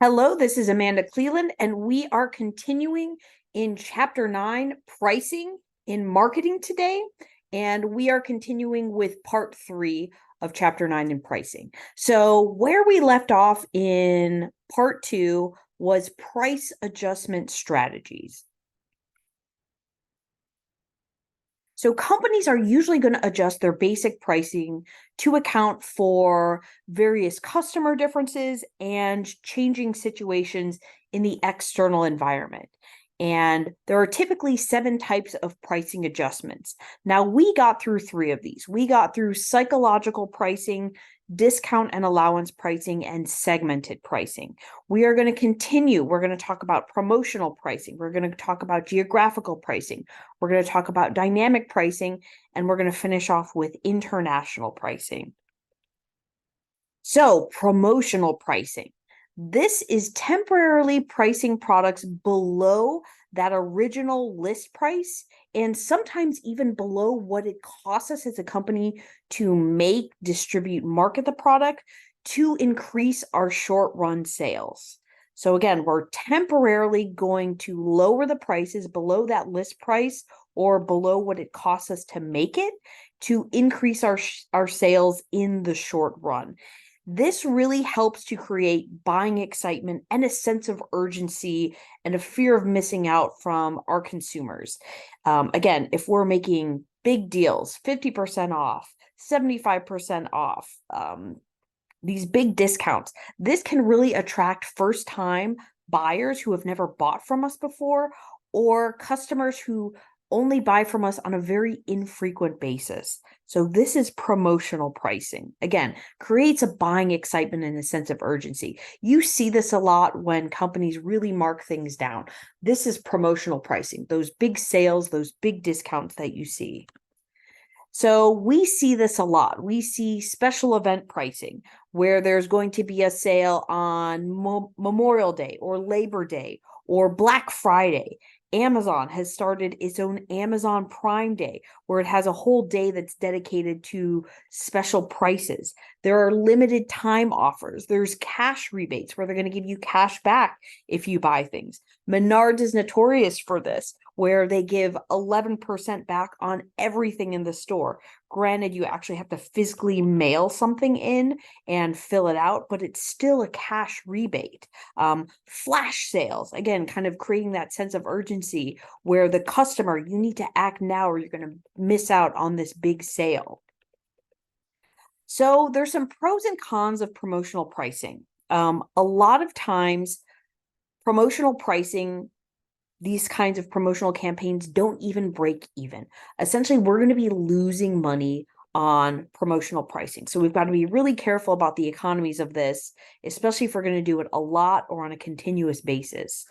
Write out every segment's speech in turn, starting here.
Hello, this is Amanda Cleland, and we are continuing in Chapter 9, Pricing in Marketing today. And we are continuing with Part 3 of Chapter 9 in Pricing. So, where we left off in Part 2 was price adjustment strategies. So companies are usually going to adjust their basic pricing to account for various customer differences and changing situations in the external environment. And there are typically 7 types of pricing adjustments. Now, we got through 3 of these. We got through psychological pricing, discount and allowance pricing, and segmented pricing. We are going to continue. We're going to talk about promotional pricing. We're going to talk about geographical pricing. We're going to talk about dynamic pricing, and we're going to finish off with international pricing. So, promotional pricing. This is temporarily pricing products below that original list price and sometimes even below what it costs us as a company to make, distribute, market the product to increase our short run sales. So again, we're temporarily going to lower the prices below that list price or below what it costs us to make it to increase our sales in the short run. This really helps to create buying excitement and a sense of urgency and a fear of missing out from our consumers. Again, if we're making big deals, 50% off, 75% off, these big discounts, this can really attract first-time buyers who have never bought from us before, or customers who only buy from us on a very infrequent basis. So this is promotional pricing. Again, creates a buying excitement and a sense of urgency. You see this a lot when companies really mark things down. This is promotional pricing, those big sales, those big discounts that you see. So we see this a lot. We see special event pricing where there's going to be a sale on Memorial Day or Labor Day or Black Friday. Amazon has started its own Amazon Prime Day, where it has a whole day that's dedicated to special prices. There are limited time offers. There's cash rebates where they're going to give you cash back if you buy things. Menards is notorious for this, where they give 11% back on everything in the store. Granted, you actually have to physically mail something in and fill it out, but it's still a cash rebate. Flash sales, again, kind of creating that sense of urgency where the customer, you need to act now or you're going to miss out on this big sale. So there's some pros and cons of promotional pricing. A lot of times, promotional pricing, these kinds of promotional campaigns don't even break even. Essentially, we're going to be losing money on promotional pricing. So we've got to be really careful about the economies of this, especially if we're going to do it a lot or on a continuous basis.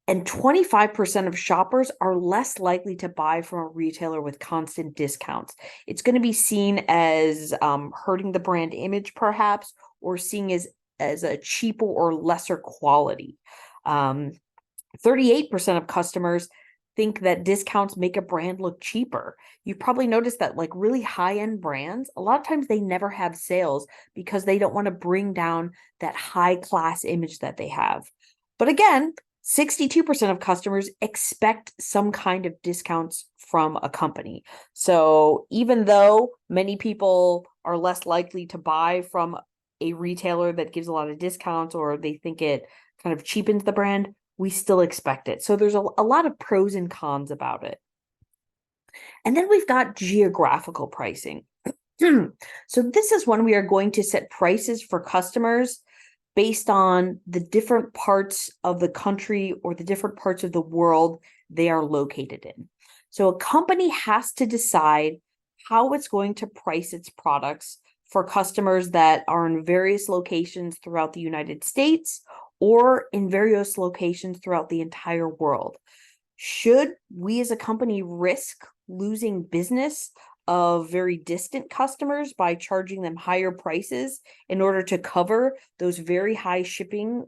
And 25% of shoppers are less likely to buy from a retailer with constant discounts. It's going to be seen as hurting the brand image, perhaps, or seen as a cheaper or lesser quality. 38% of customers think that discounts make a brand look cheaper. You've probably noticed that like really high-end brands, a lot of times they never have sales because they don't want to bring down that high-class image that they have. But again, 62% of customers expect some kind of discounts from a company. So even though many people are less likely to buy from a retailer that gives a lot of discounts or they think it kind of cheapens the brand, we still expect it. So there's a lot of pros and cons about it. And then we've got geographical pricing. So this is when we are going to set prices for customers based on the different parts of the country or the different parts of the world they are located in. So a company has to decide how it's going to price its products for customers that are in various locations throughout the United States or in various locations throughout the entire world. Should we as a company risk losing business of very distant customers by charging them higher prices in order to cover those very high shipping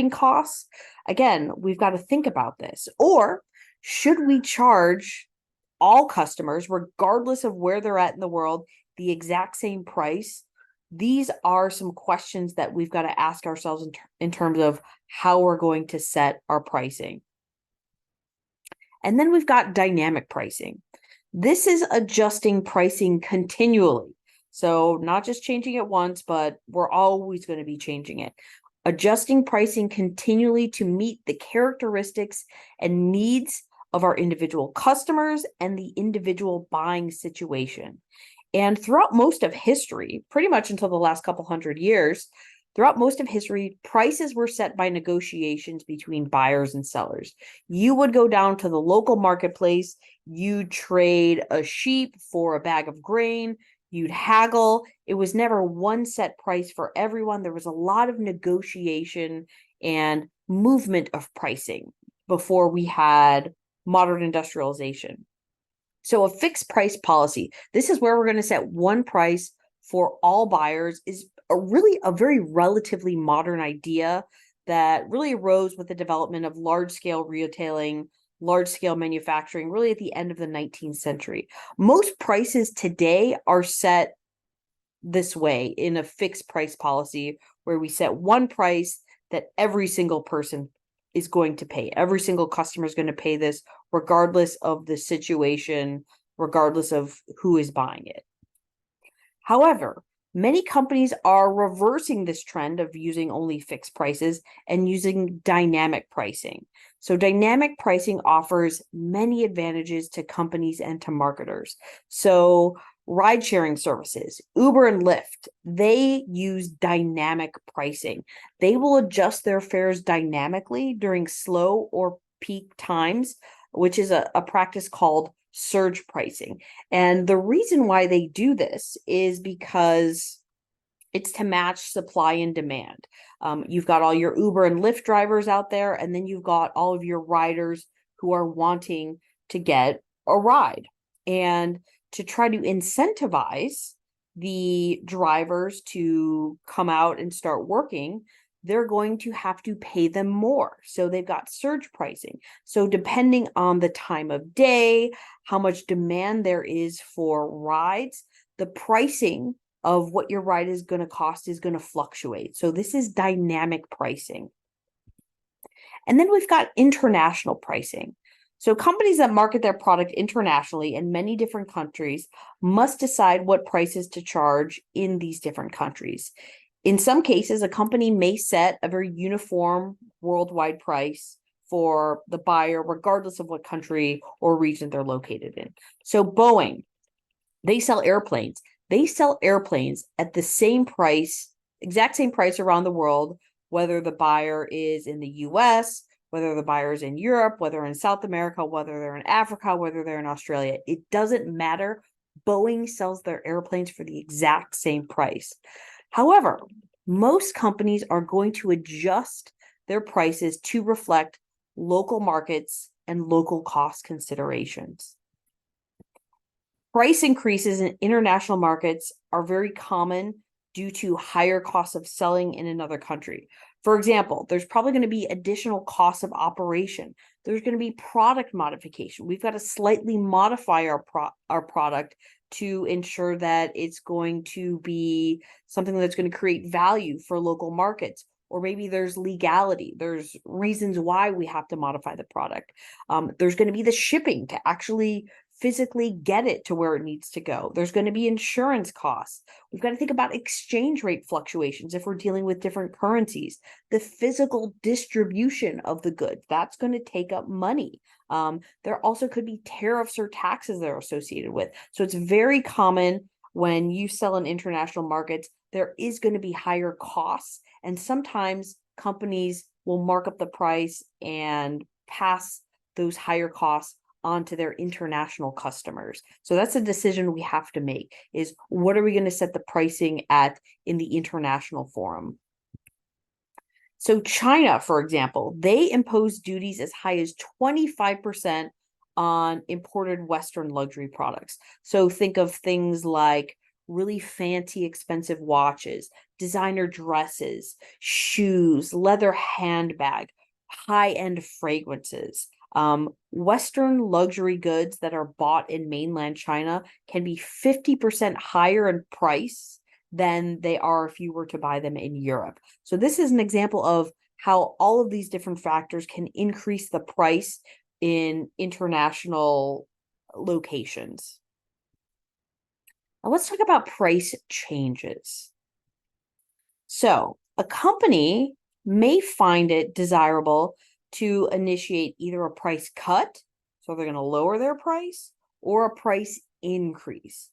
costs? Again, we've got to think about this. Or should we charge all customers, regardless of where they're at in the world, the exact same price These are some questions that we've got to ask ourselves in terms of how we're going to set our pricing. And then we've got dynamic pricing. This is adjusting pricing continually. So not just changing it once, but we're always going to be changing it. Adjusting pricing continually to meet the characteristics and needs of our individual customers and the individual buying situation. And throughout most of history, pretty much until the last couple hundred years, throughout most of history, prices were set by negotiations between buyers and sellers. You would go down to the local marketplace, you'd trade a sheep for a bag of grain, you'd haggle. It was never one set price for everyone. There was a lot of negotiation and movement of pricing before we had modern industrialization. So a fixed price policy, this is where we're going to set one price for all buyers, is really a very relatively modern idea that really arose with the development of large-scale retailing, large-scale manufacturing, really at the end of the 19th century. Most prices today are set this way in a fixed price policy where we set one price that every single person is going to pay. Every single customer is going to pay this regardless of the situation, regardless of who is buying it. However, many companies are reversing this trend of using only fixed prices and using dynamic pricing. So dynamic pricing offers many advantages to companies and to marketers. So ride-sharing services, Uber and Lyft, they use dynamic pricing. They will adjust their fares dynamically during slow or peak times, which is a practice called surge pricing. And the reason why they do this is because it's to match supply and demand. You've got all your Uber and Lyft drivers out there, and then you've got all of your riders who are wanting to get a ride. And to try to incentivize the drivers to come out and start working, they're going to have to pay them more. So they've got surge pricing. So depending on the time of day, how much demand there is for rides, the pricing of what your ride is going to cost is going to fluctuate. So this is dynamic pricing. And then we've got international pricing. So companies that market their product internationally in many different countries must decide what prices to charge in these different countries. In some cases, a company may set a very uniform worldwide price for the buyer, regardless of what country or region they're located in. So Boeing, they sell airplanes. They sell airplanes at the same price, exact same price around the world, whether the buyer is in the US, whether the buyer is in Europe, whether in South America, whether they're in Africa, whether they're in Australia. It doesn't matter. Boeing sells their airplanes for the exact same price. However, most companies are going to adjust their prices to reflect local markets and local cost considerations. Price increases in international markets are very common due to higher costs of selling in another country. For example, there's probably going to be additional costs of operation. There's going to be product modification. We've got to slightly modify our product to ensure that it's going to be something that's going to create value for local markets. Or maybe there's legality. There's reasons why we have to modify the product. There's going to be the shipping to actually physically get it to where it needs to go. There's going to be insurance costs. We've got to think about exchange rate fluctuations if we're dealing with different currencies. The physical distribution of the goods, that's going to take up money. There also could be tariffs or taxes that are associated with. So it's very common when you sell in international markets, there is going to be higher costs. And sometimes companies will mark up the price and pass those higher costs onto their international customers. So that's a decision we have to make, is what are we going to set the pricing at in the international forum? So China, for example, they impose duties as high as 25% on imported Western luxury products. So think of things like really fancy, expensive watches, designer dresses, shoes, leather handbag, high-end fragrances. Western luxury goods that are bought in mainland China can be 50% higher in price than they are if you were to buy them in Europe. So this is an example of how all of these different factors can increase the price in international locations. Now let's talk about price changes. So a company may find it desirable to initiate either a price cut, so they're going to lower their price, or a price increase.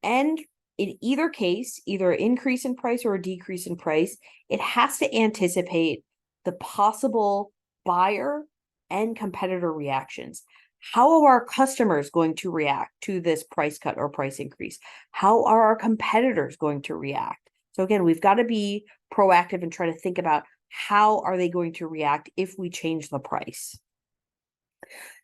And in either case, either an increase in price or a decrease in price, it has to anticipate the possible buyer and competitor reactions. How are our customers going to react to this price cut or price increase? How are our competitors going to react? So again, we've got to be proactive and try to think about how are they going to react if we change the price.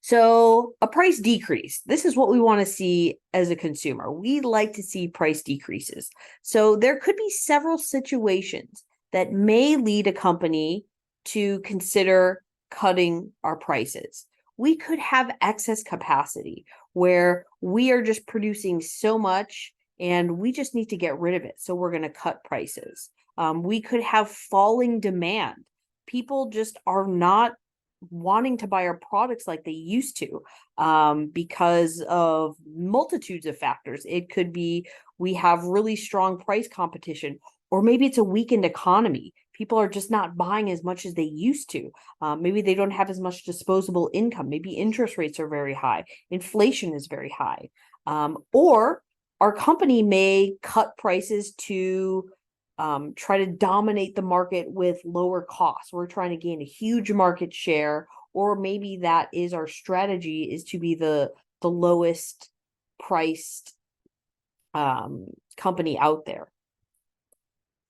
So a price decrease, this is what we want to see as a consumer. We like to see price decreases. So there could be several situations that may lead a company to consider cutting our prices. We could have excess capacity where we are just producing so much and we just need to get rid of it. So we're going to cut prices. We could have falling demand. People just are not wanting to buy our products like they used to because of multitudes of factors. It could be we have really strong price competition, or maybe it's a weakened economy. People are just not buying as much as they used to. Maybe they don't have as much disposable income. Maybe interest rates are very high. Inflation is very high. Or our company may cut prices to try to dominate the market with lower costs. We're trying to gain a huge market share, or maybe that is our strategy, is to be the lowest priced company out there.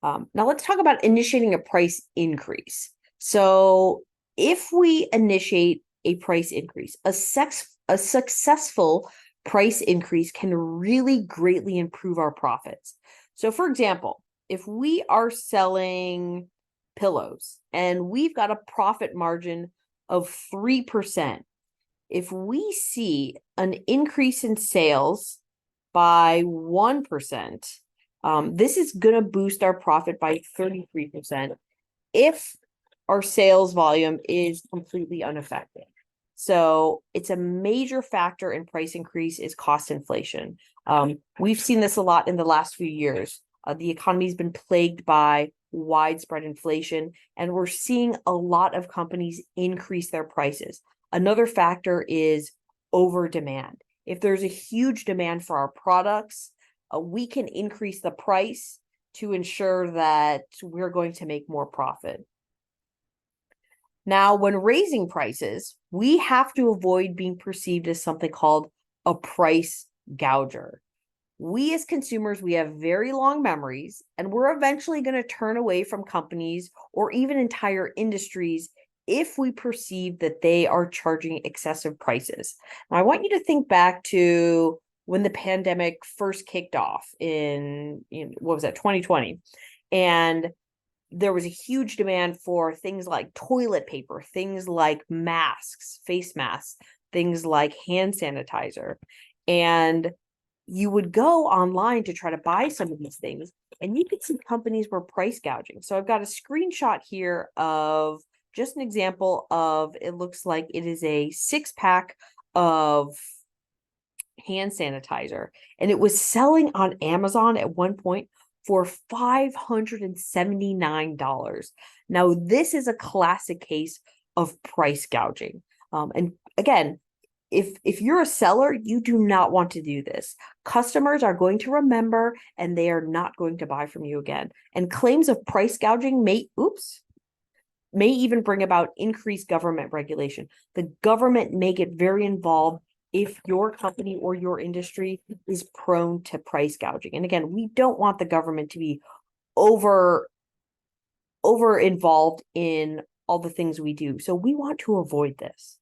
Now let's talk about initiating a price increase. So if we initiate a price increase, a successful price increase can really greatly improve our profits. So for example, if we are selling pillows and we've got a profit margin of 3%, if we see an increase in sales by 1%, this is going to boost our profit by 33% if our sales volume is completely unaffected. So it's a major factor in price increase is cost inflation. We've seen this a lot in the last few years. The economy has been plagued by widespread inflation, and we're seeing a lot of companies increase their prices. Another factor is over demand. If there's a huge demand for our products, we can increase the price to ensure that we're going to make more profit. Now, when raising prices, we have to avoid being perceived as something called a price gouger. We as consumers, we have very long memories, and we're eventually going to turn away from companies or even entire industries if we perceive that they are charging excessive prices. Now, I want you to think back to when the pandemic first kicked off in what was that, 2020, and there was a huge demand for things like toilet paper, things like masks, face masks, things like hand sanitizer. And you would go online to try to buy some of these things, and you could see companies were price gouging. So I've got a screenshot here of just an example of, it looks like it is a 6-pack of hand sanitizer, and it was selling on Amazon at one point for $579. Now, this is a classic case of price gouging. And again, if you're a seller, you do not want to do this. Customers are going to remember, and they are not going to buy from you again. And claims of price gouging may even bring about increased government regulation. The government may get very involved if your company or your industry is prone to price gouging. And again, we don't want the government to be over involved in all the things we do. So we want to avoid this.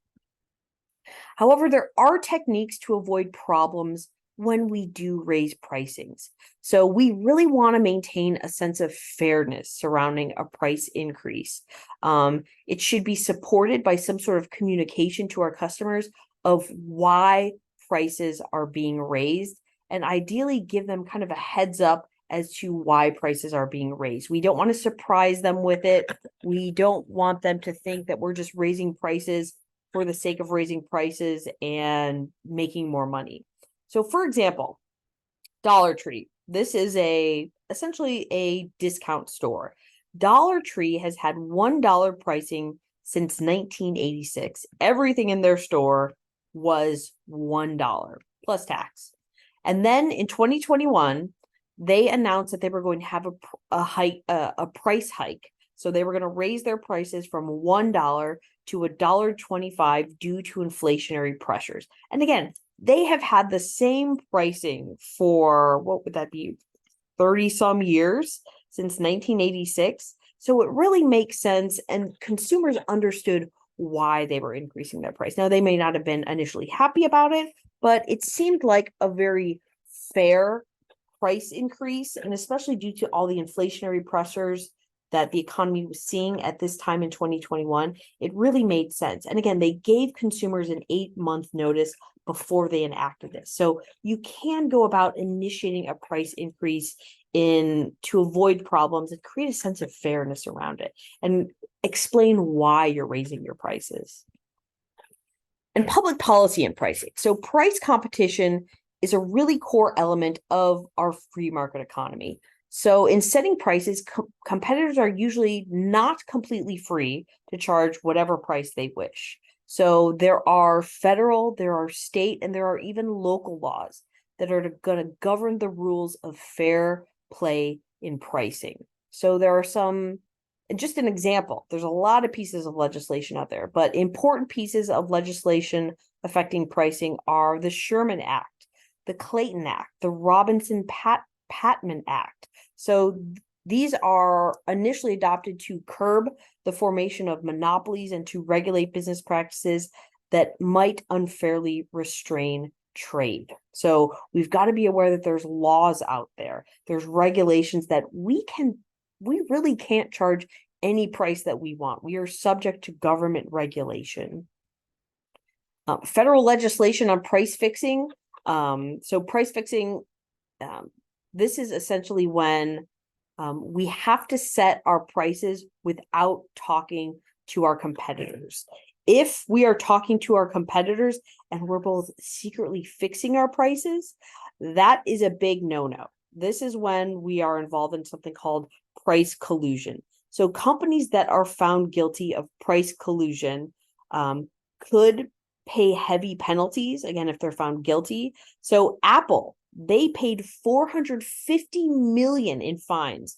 However, there are techniques to avoid problems when we do raise pricings. So we really want to maintain a sense of fairness surrounding a price increase. It should be supported by some sort of communication to our customers of why prices are being raised, and ideally give them kind of a heads up as to why prices are being raised. We don't want to surprise them with it. We don't want them to think that we're just raising prices for the sake of raising prices and making more money. So for example, Dollar Tree. This is essentially a discount store. Dollar Tree has had $1 pricing since 1986. Everything in their store was $1 plus tax. And then in 2021, they announced that they were going to have a price hike. So they were going to raise their prices from $1 to $1.25 due to inflationary pressures. And again, they have had the same pricing for, what would that be, 30 some years, since 1986. So it really makes sense, and consumers understood why they were increasing their price. Now, they may not have been initially happy about it, but it seemed like a very fair price increase, and especially due to all the inflationary pressures that the economy was seeing at this time in 2021, it really made sense. And again, they gave consumers an 8-month notice before they enacted this. So you can go about initiating a price increase to avoid problems and create a sense of fairness around it and explain why you're raising your prices. And public policy and pricing. So price competition is a really core element of our free market economy. So in setting prices, competitors are usually not completely free to charge whatever price they wish. So there are federal, there are state, and there are even local laws that are going to govern the rules of fair play in pricing. So there are some, and just an example, there's a lot of pieces of legislation out there, but important pieces of legislation affecting pricing are the Sherman Act, the Clayton Act, the Robinson-Patman Act. So these are initially adopted to curb the formation of monopolies and to regulate business practices that might unfairly restrain trade. So we've got to be aware that there's laws out there. There's regulations that we really can't charge any price that we want. We are subject to government regulation. Federal legislation on price fixing. So price fixing, this is essentially when we have to set our prices without talking to our competitors. If we are talking to our competitors and we're both secretly fixing our prices, that is a big no-no. This is when we are involved in something called price collusion. So companies that are found guilty of price collusion could pay heavy penalties, again, if they're found guilty. So Apple, they paid $450 million in fines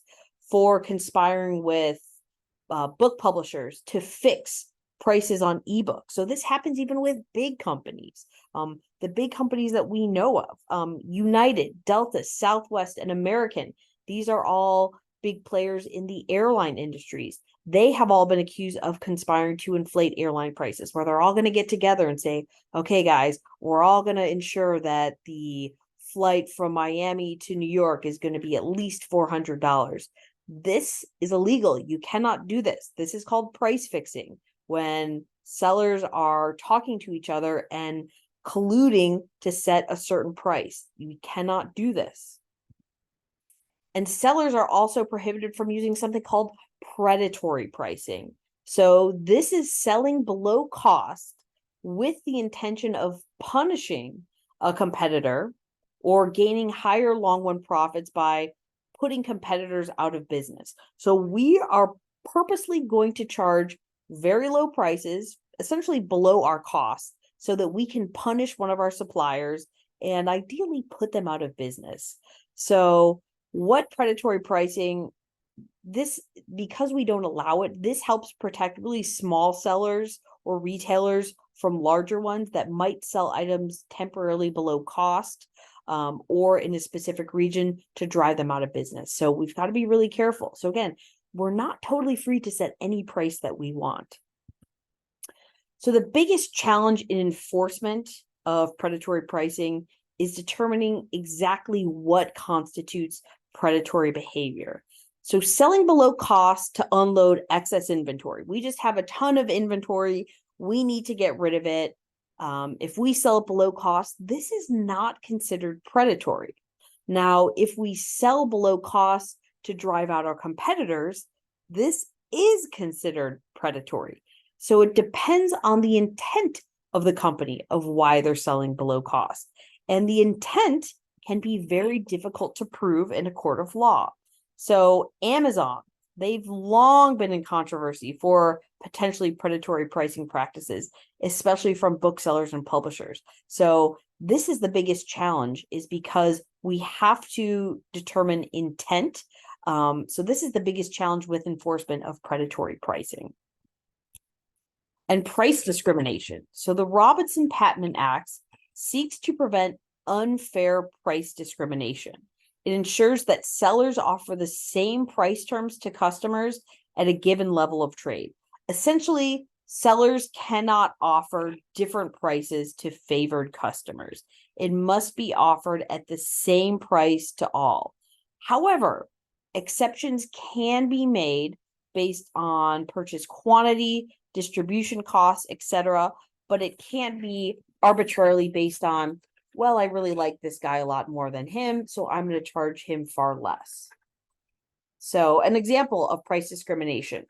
for conspiring with book publishers to fix prices on ebooks. So this happens even with big companies. The big companies that we know of, United, Delta, Southwest, and American, these are all big players in the airline industries. They have all been accused of conspiring to inflate airline prices, where they're all going to get together and say, okay, guys, we're all going to ensure that the flight from Miami to New York is going to be at least $400. This is illegal. You cannot do this. This is called price fixing, when sellers are talking to each other and colluding to set a certain price. You cannot do this. And sellers are also prohibited from using something called predatory pricing. So this is selling below cost with the intention of punishing a competitor or gaining higher long-run profits by putting competitors out of business. So we are purposely going to charge very low prices, essentially below our cost, so that we can punish one of our suppliers and ideally put them out of business. So what predatory pricing, this, because we don't allow it, this helps protect really small sellers or retailers from larger ones that might sell items temporarily below cost or in a specific region to drive them out of business. So we've got to be really careful. So again, we're not totally free to set any price that we want. So the biggest challenge in enforcement of predatory pricing is determining exactly what constitutes predatory behavior. So selling below cost to unload excess inventory. We just have a ton of inventory. We need to get rid of it. If we sell it below cost, this is not considered predatory. Now, if we sell below cost to drive out our competitors, this is considered predatory. So it depends on the intent of the company of why they're selling below cost. And the intent can be very difficult to prove in a court of law. So Amazon, they've long been in controversy for potentially predatory pricing practices, especially from booksellers and publishers. So this is the biggest challenge, is because we have to determine intent. So this is the biggest challenge with enforcement of predatory pricing. And price discrimination. So the Robinson-Patman Act seeks to prevent unfair price discrimination. It ensures that sellers offer the same price terms to customers at a given level of trade. Essentially, sellers cannot offer different prices to favored customers. It must be offered at the same price to all. However, exceptions can be made based on purchase quantity, distribution costs, etc., but it can't be arbitrarily based on, well, I really like this guy a lot more than him, so I'm going to charge him far less. So an example of price discrimination.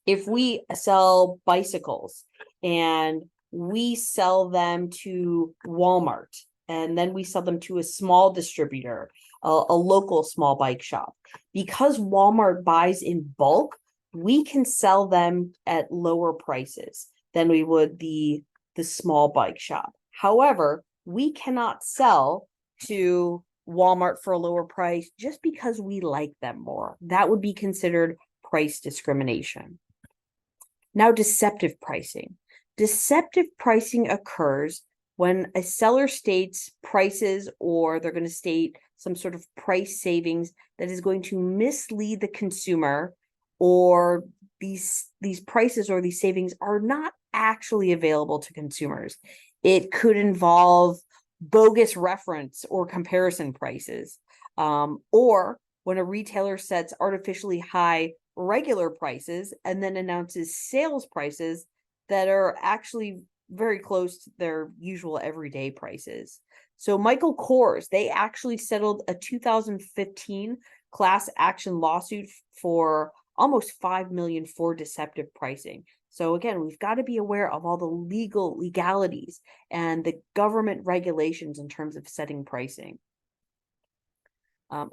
If we sell bicycles and we sell them to Walmart, and then we sell them to a small distributor, a local small bike shop, because Walmart buys in bulk, we can sell them at lower prices than we would the small bike shop. However, we cannot sell to Walmart for a lower price just because we like them more. That would be considered price discrimination. Now, deceptive pricing. Deceptive pricing occurs when a seller states prices, or they're going to state some sort of price savings that is going to mislead the consumer, or these prices or these savings are not actually available to consumers. It could involve bogus reference or comparison prices, or when a retailer sets artificially high regular prices and then announces sales prices that are actually very close to their usual everyday prices. So Michael Kors, they actually settled a 2015 class action lawsuit for almost $5 million for deceptive pricing. So again, we've got to be aware of all the legalities and the government regulations in terms of setting pricing.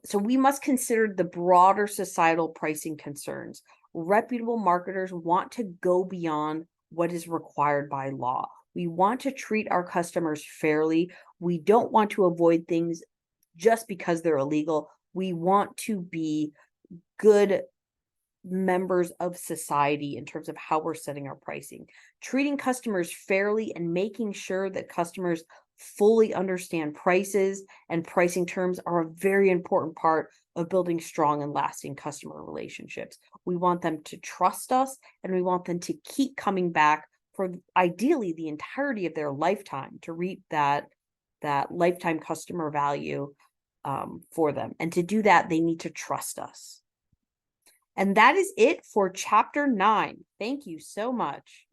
So we must consider the broader societal pricing concerns. Reputable marketers want to go beyond what is required by law. We want to treat our customers fairly. We don't want to avoid things just because they're illegal. We want to be good members of society in terms of how we're setting our pricing. Treating customers fairly and making sure that customers fully understand prices and pricing terms are a very important part of building strong and lasting customer relationships. We want them to trust us, and we want them to keep coming back for ideally the entirety of their lifetime to reap that lifetime customer value for them. And to do that, they need to trust us. And that is it for chapter 9. Thank you so much.